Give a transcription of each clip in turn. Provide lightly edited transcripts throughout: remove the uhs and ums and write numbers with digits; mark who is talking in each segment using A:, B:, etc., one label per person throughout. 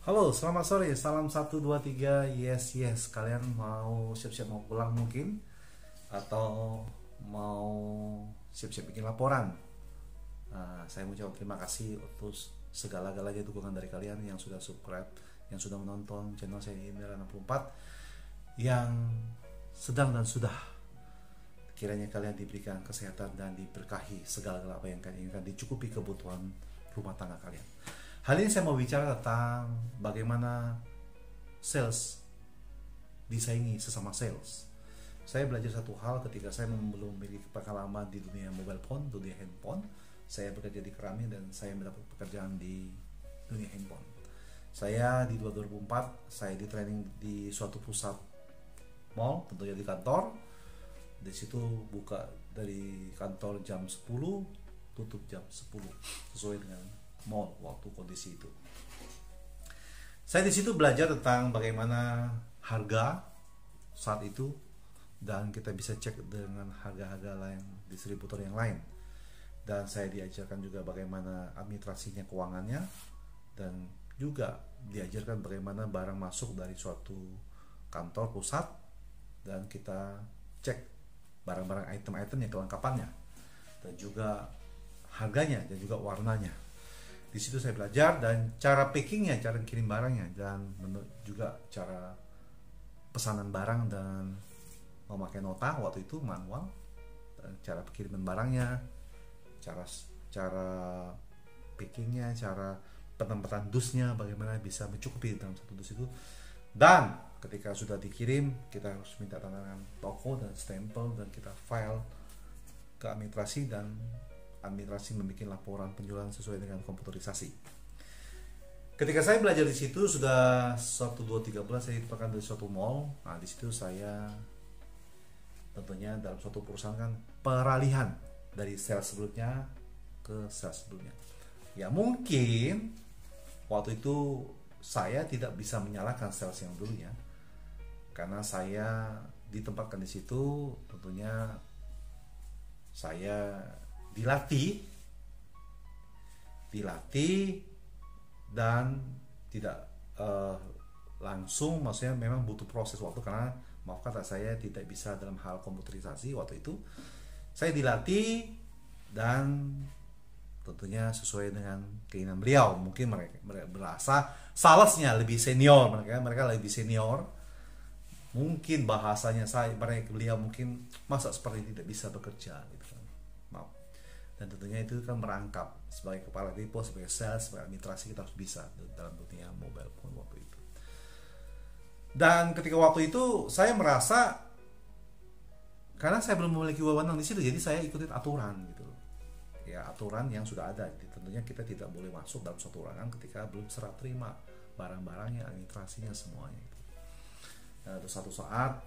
A: Halo, selamat sore. Salam 1 2 3. Yes, yes. Kalian mau siap-siap mau pulang mungkin atau mau siap-siap bikin laporan. Saya mengucapkan terima kasih untuk segala-galanya dukungan dari kalian yang sudah subscribe, yang sudah menonton channel saya Indra 64, yang sedang dan sudah. Kiranya kalian diberikan kesehatan dan diberkahi segala-galanya apa yang kalian inginkan, dicukupi kebutuhan rumah tangga kalian. Hari ini saya mau bicara tentang bagaimana sales disaingi sesama sales. Saya belajar satu hal ketika saya belum memiliki pengalaman di dunia mobile phone, dunia handphone. Saya bekerja di Keramik dan saya mendapat pekerjaan di dunia handphone. Saya di 2004, saya di training di suatu pusat mall, tentunya di kantor. Di situ buka dari kantor jam 10, tutup jam 10, sesuai dengan mall waktu kondisi itu. Saya di situ belajar tentang bagaimana harga saat itu, dan kita bisa cek dengan harga-harga lain distributor yang lain. Dan saya diajarkan juga bagaimana administrasinya, keuangannya, dan juga diajarkan bagaimana barang masuk dari suatu kantor pusat dan kita cek barang-barang item-itemnya, kelengkapannya, dan juga harganya dan juga warnanya. Di situ saya belajar dan cara packingnya, cara kirim barangnya, dan juga cara pesanan barang dan memakai nota waktu itu manual, dan cara kiriman barangnya, cara packingnya, cara penempatan dusnya, bagaimana bisa mencukupi dalam satu dus itu. Dan ketika sudah dikirim, kita harus minta tangan toko dan stempel, dan kita file ke administrasi, dan administrasi membuat laporan penjualan sesuai dengan komputerisasi. Ketika saya belajar di situ sudah 1 2 13, saya ditemukan dari suatu mall. Nah, di situ saya tentunya dalam suatu perusahaan kan peralihan dari sales sebelumnya ke sales sebelumnya. Ya mungkin waktu itu saya tidak bisa menyalahkan sales yang dulunya, karena saya ditempatkan di situ, tentunya saya dilatih dan tidak langsung, maksudnya memang butuh proses waktu, karena maaf kata saya tidak bisa dalam hal komputerisasi waktu itu. Saya dilatih dan tentunya sesuai dengan keinginan beliau. Mungkin mereka berasa salesnya lebih senior, mereka lebih senior, mungkin bahasanya beliau mungkin masa seperti tidak bisa bekerja gitu kan. Maaf. Dan tentunya itu kan merangkap sebagai kepala depo, sebagai sales, sebagai administrasi, kita harus bisa dalam dunia mobile phone waktu itu. Dan ketika waktu itu saya merasa, karena saya belum memiliki wewenang di situ, jadi saya ikutin aturan gitu, ya aturan yang sudah ada. Jadi tentunya kita tidak boleh masuk dalam suatu ruangan ketika belum serah terima barang-barangnya, administrasinya, semuanya itu. Dan ada satu saat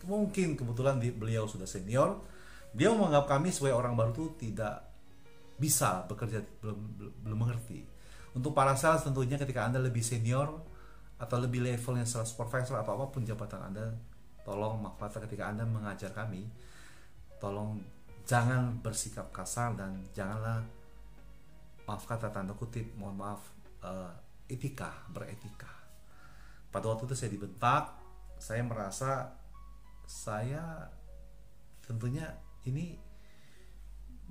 A: mungkin kebetulan beliau sudah senior. Dia menganggap kami sebagai orang baru itu tidak bisa bekerja, belum mengerti. Untuk para sales tentunya ketika Anda lebih senior atau lebih levelnya sales supervisor atau apapun jabatan Anda, tolong maaf kata ketika Anda mengajar kami, tolong jangan bersikap kasar dan janganlah, maaf kata tanda kutip, mohon maaf, beretika. Pada waktu itu saya dibentak, saya merasa saya tentunya ini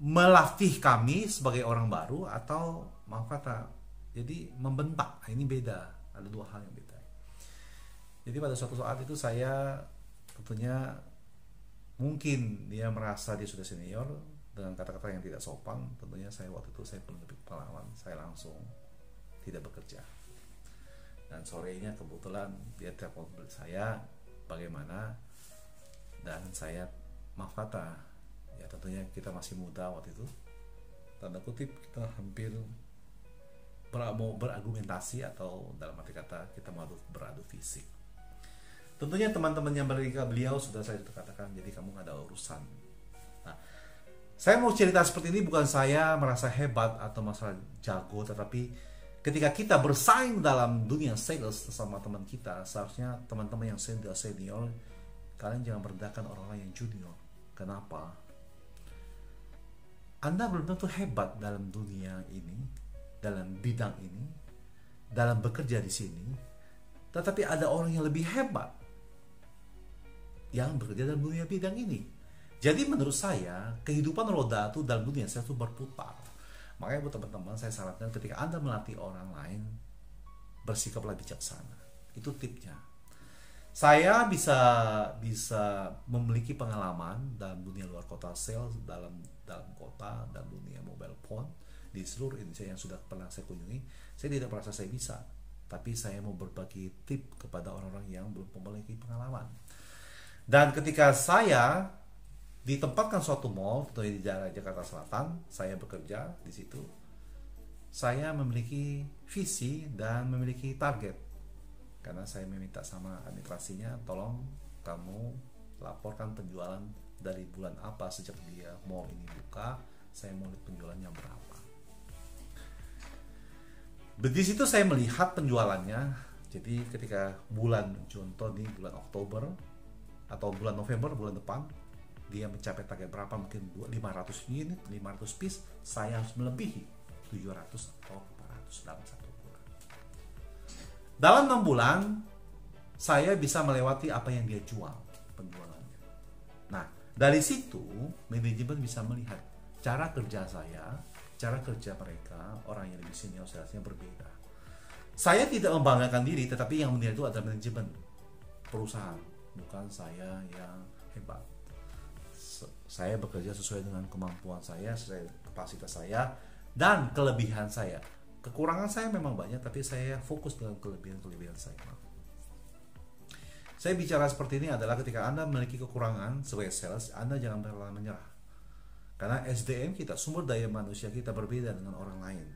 A: melatih kami sebagai orang baru atau maaf kata jadi membentak. Ini beda, ada dua hal yang beda. Jadi pada suatu saat itu saya tentunya, mungkin dia merasa dia sudah senior dengan kata-kata yang tidak sopan. Tentunya saya waktu itu saya belum lebih pengalaman, saya langsung tidak bekerja. Dan sorenya kebetulan dia telepon saya bagaimana, dan saya maaf kata, ya tentunya kita masih muda waktu itu, tanda kutip kita hampir mau berargumentasi, atau dalam arti kata kita mau beradu fisik. Tentunya teman-teman yang beliau sudah saya katakan, jadi kamu gak ada urusan. Nah, saya mau cerita seperti ini bukan saya merasa hebat atau masalah jago, tetapi ketika kita bersaing dalam dunia sales sama teman kita, seharusnya teman-teman yang senior, kalian jangan merendahkan orang-orang yang junior. Kenapa? Anda belum tentu hebat dalam dunia ini, dalam bidang ini, dalam bekerja di sini, tetapi ada orang yang lebih hebat yang bekerja dalam dunia bidang ini. Jadi menurut saya, kehidupan roda itu dalam dunia saya itu berputar. Makanya buat teman-teman, saya sarankan ketika Anda melatih orang lain, bersikaplah bijaksana. Itu tipnya. Saya bisa memiliki pengalaman dalam dunia luar kota, sales dalam kota dan dunia mobile phone di seluruh Indonesia yang sudah pernah saya kunjungi. Saya tidak merasa saya bisa, tapi saya mau berbagi tip kepada orang-orang yang belum memiliki pengalaman. Dan ketika saya ditempatkan suatu mall di daerah Jakarta Selatan, saya bekerja di situ. Saya memiliki visi dan memiliki target. Karena saya meminta sama administrasinya, tolong kamu laporkan penjualan dari bulan apa sejak dia mall ini buka, saya mau lihat penjualannya berapa. Di situ saya melihat penjualannya. Jadi ketika bulan, contoh di bulan Oktober atau bulan November, bulan depan, dia mencapai target berapa, mungkin 500 unit, 500 piece, saya harus melebihi 700 atau 400 dalam satu bulan. Dalam 6 bulan, saya bisa melewati apa yang dia jual penjualannya. Nah, dari situ manajemen bisa melihat cara kerja saya, cara kerja mereka, orang yang lebih senior salesnya berbeda. Saya tidak membanggakan diri, tetapi yang menilai itu adalah manajemen perusahaan, bukan saya yang hebat. Saya bekerja sesuai dengan kemampuan saya, sesuai kapasitas saya, dan kelebihan saya. Kekurangan saya memang banyak, tapi saya fokus dengan kelebihan saya. Saya bicara seperti ini adalah ketika Anda memiliki kekurangan sebagai sales, Anda jangan pernah menyerah. Karena SDM kita, sumber daya manusia kita berbeda dengan orang lain.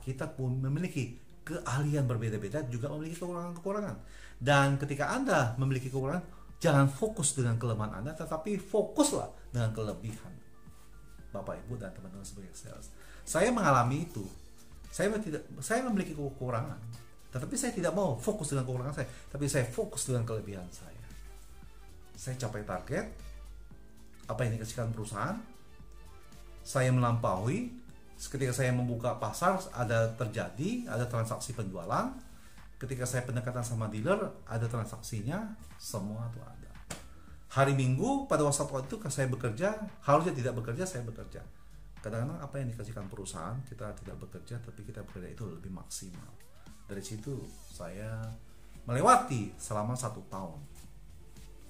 A: Kita pun memiliki keahlian berbeda-beda, juga memiliki kekurangan-kekurangan. Dan ketika Anda memiliki kekurangan, jangan fokus dengan kelemahan Anda, tetapi fokuslah dengan kelebihan. Bapak, Ibu, dan teman-teman sebagai sales. Saya mengalami itu. Saya memiliki kekurangan, tetapi saya tidak mau fokus dengan kekurangan saya, tapi saya fokus dengan kelebihan saya. Saya capai target apa yang dikasihkan perusahaan, saya melampaui. Ketika saya membuka pasar, ada transaksi penjualan. Ketika saya pendekatan sama dealer, ada transaksinya, semua itu ada. Hari Minggu pada waktu itu saya bekerja, harusnya tidak bekerja, saya bekerja. Kadang-kadang apa yang dikasihkan perusahaan kita tidak bekerja, tapi kita bekerja itu lebih maksimal. Dari situ saya melewati selama 1 tahun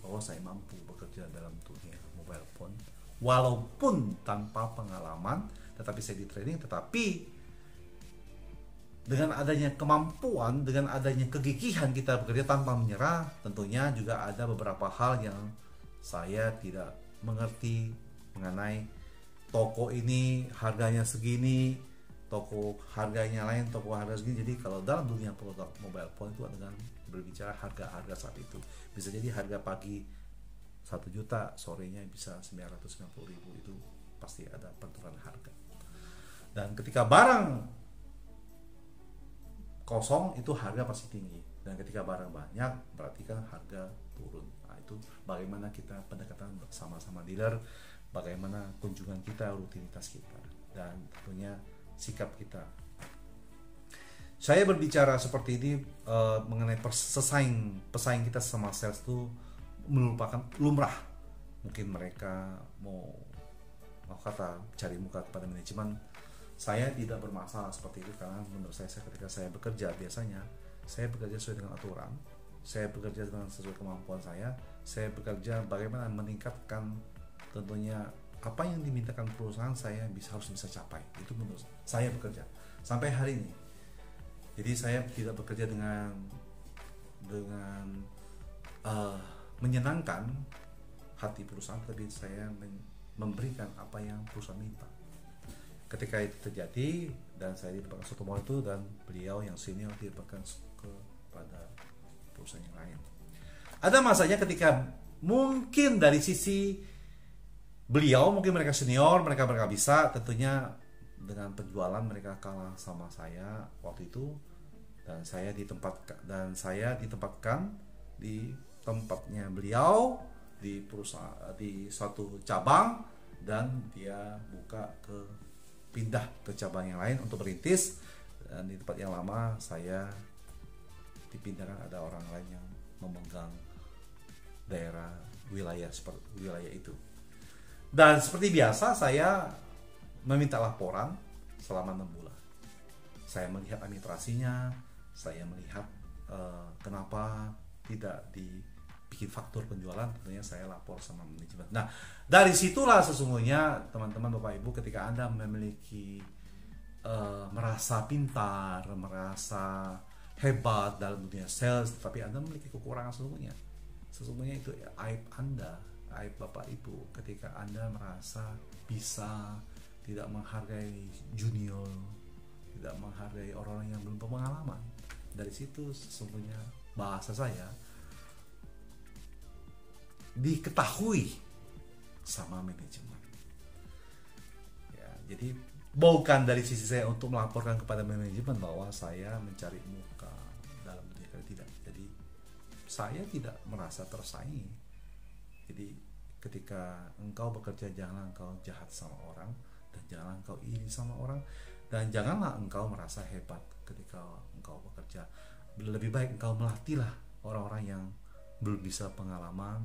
A: bahwa saya mampu bekerja dalam dunia mobile phone walaupun tanpa pengalaman, tetapi saya di training. Tetapi dengan adanya kemampuan, dengan adanya kegigihan kita bekerja tanpa menyerah, tentunya juga ada beberapa hal yang saya tidak mengerti mengenai toko ini harganya segini, toko harganya lain, toko harga segini. Jadi kalau dalam dunia produk mobile phone itu dengan berbicara harga-harga saat itu, bisa jadi harga pagi 1 juta, sorenya bisa 990.000, itu pasti ada pertukaran harga. Dan ketika barang kosong itu harga pasti tinggi, dan ketika barang banyak berarti kan harga turun. Nah, itu bagaimana kita pendekatan bersama-sama dealer, bagaimana kunjungan kita, rutinitas kita, dan tentunya sikap kita. Saya berbicara seperti ini mengenai pesaing kita sama sales itu merupakan lumrah. Mungkin mereka mau kata cari muka kepada manajemen. Saya tidak bermasalah seperti itu, karena menurut saya ketika saya bekerja, biasanya saya bekerja sesuai dengan aturan, saya bekerja dengan sesuai kemampuan saya bekerja bagaimana meningkatkan tentunya apa yang dimintakan perusahaan, saya harus bisa capai. Itu menurut saya bekerja sampai hari ini. Jadi saya tidak bekerja dengan menyenangkan hati perusahaan, tapi saya memberikan apa yang perusahaan minta. Ketika itu terjadi dan saya ditempatkan suatu mall itu, dan beliau yang senior ditempatkan kepada perusahaan yang lain. Ada masanya ketika mungkin dari sisi beliau, mungkin mereka senior, mereka bisa, tentunya dengan penjualan mereka kalah sama saya waktu itu, dan saya ditempatkan di tempatnya beliau di perusahaan, di suatu cabang, dan dia pindah ke cabang yang lain untuk merintis. Dan di tempat yang lama saya dipindahkan, ada orang lain yang memegang daerah wilayah itu. Dan seperti biasa saya meminta laporan selama 6 bulan. Saya melihat administrasinya, saya melihat kenapa tidak dibikin faktur penjualan, tentunya saya lapor sama manajemen. Nah, dari situlah sesungguhnya teman-teman Bapak Ibu, ketika Anda memiliki merasa pintar, merasa hebat dalam dunia sales, tapi Anda memiliki kekurangan sesungguhnya itu aib Anda, aib Bapak Ibu, ketika Anda merasa bisa tidak menghargai junior, tidak menghargai orang yang belum berpengalaman. Dari situ sesungguhnya bahasa saya diketahui sama manajemen. Ya, jadi bukan dari sisi saya untuk melaporkan kepada manajemen bahwa saya mencari muka dalam dunia kerja, tidak. Jadi saya tidak merasa tersaingi. Jadi ketika engkau bekerja, janganlah engkau jahat sama orang, dan janganlah engkau iri sama orang, dan janganlah engkau merasa hebat ketika engkau bekerja. Lebih baik engkau melatihlah orang-orang yang belum bisa pengalaman,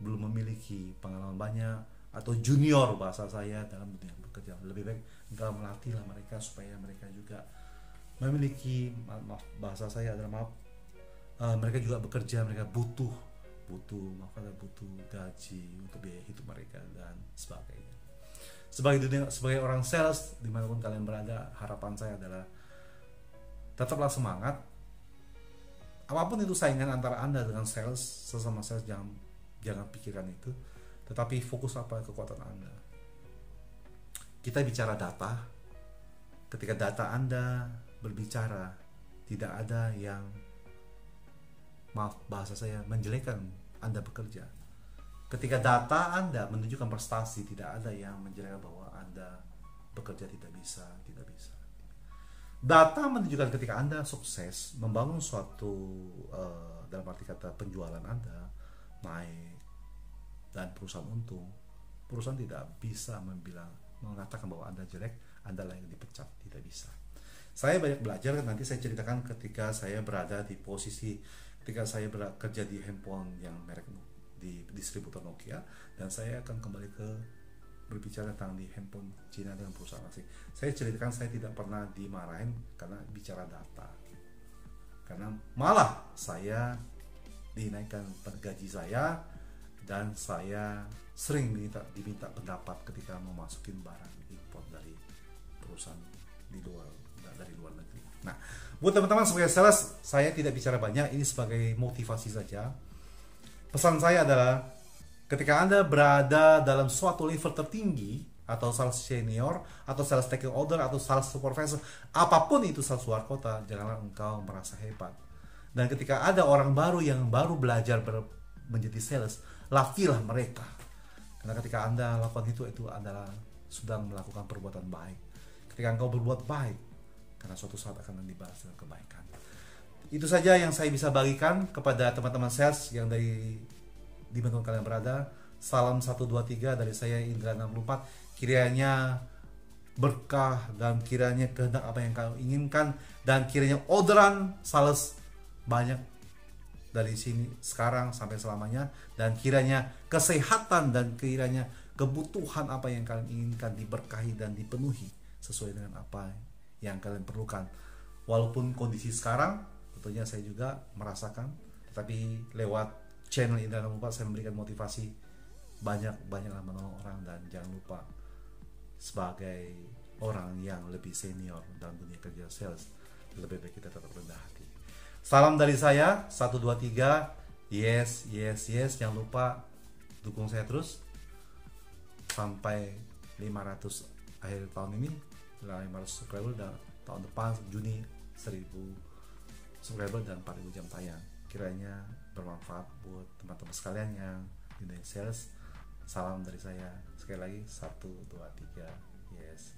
A: belum memiliki pengalaman banyak, atau junior bahasa saya dalam dunia bekerja. Lebih baik engkau melatihlah mereka supaya mereka juga memiliki, bahasa saya adalah mereka juga bekerja, mereka butuh gaji untuk biaya hidup mereka dan sebagainya. Sebagai orang sales dimanapun kalian berada, harapan saya adalah tetaplah semangat. Apapun itu saingan antara Anda dengan sesama sales, jangan pikirkan itu, tetapi fokus apa kekuatan Anda. Kita bicara data. Ketika data Anda berbicara, tidak ada yang, maaf bahasa saya, menjelekkan Anda bekerja. Ketika data Anda menunjukkan prestasi, tidak ada yang menjelekkan bahwa Anda bekerja tidak bisa. Data menunjukkan ketika Anda sukses membangun suatu, dalam arti kata penjualan Anda naik dan perusahaan untung, perusahaan tidak bisa mengatakan bahwa Anda jelek, Anda layak dipecat, tidak bisa. Saya banyak belajar, nanti saya ceritakan ketika saya berada di posisi, ketika saya bekerja di handphone yang merek di distributor Nokia, dan saya akan kembali ke berbicara tentang di handphone Cina dengan perusahaan asing. Saya ceritakan saya tidak pernah dimarahin karena bicara data, karena malah saya dinaikkan gaji saya, dan saya sering diminta pendapat ketika memasukin barang import dari perusahaan dari luar negeri. Nah, buat teman-teman sebagai sales, saya tidak bicara banyak, ini sebagai motivasi saja. Pesan saya adalah, ketika Anda berada dalam suatu level tertinggi, atau sales senior, atau sales taking order, atau sales supervisor, apapun itu sales luar kota, janganlah engkau merasa hebat. Dan ketika ada orang baru yang baru belajar menjadi sales, latihlah mereka. Karena ketika Anda lakukan itu adalah sedang melakukan perbuatan baik. Ketika engkau berbuat baik, karena suatu saat akan dibalas dengan kebaikan. Itu saja yang saya bisa bagikan kepada teman-teman sales yang dimanapun kalian berada. Salam 123 dari saya, Indra 64. Kiranya berkah dan kiranya kehendak apa yang kalian inginkan, dan kiranya orderan sales banyak dari sini sekarang sampai selamanya, dan kiranya kesehatan dan kiranya kebutuhan apa yang kalian inginkan diberkahi dan dipenuhi sesuai dengan apa yang kalian perlukan. Walaupun kondisi sekarang tentunya saya juga merasakan, tetapi lewat channel Indra 64 saya memberikan motivasi, banyaklah menolong orang, dan jangan lupa sebagai orang yang lebih senior dalam dunia kerja sales, lebih baik kita tetap rendah hati. Salam dari saya 123. Yes. Jangan lupa dukung saya terus sampai 500 akhir tahun ini, 500 subscriber, dan tahun depan Juni 1000 subscriber dan 4000 jam tayang. Kiranya bermanfaat buat teman-teman sekalian yang di dunia sales. Salam dari saya sekali lagi 123. Yes.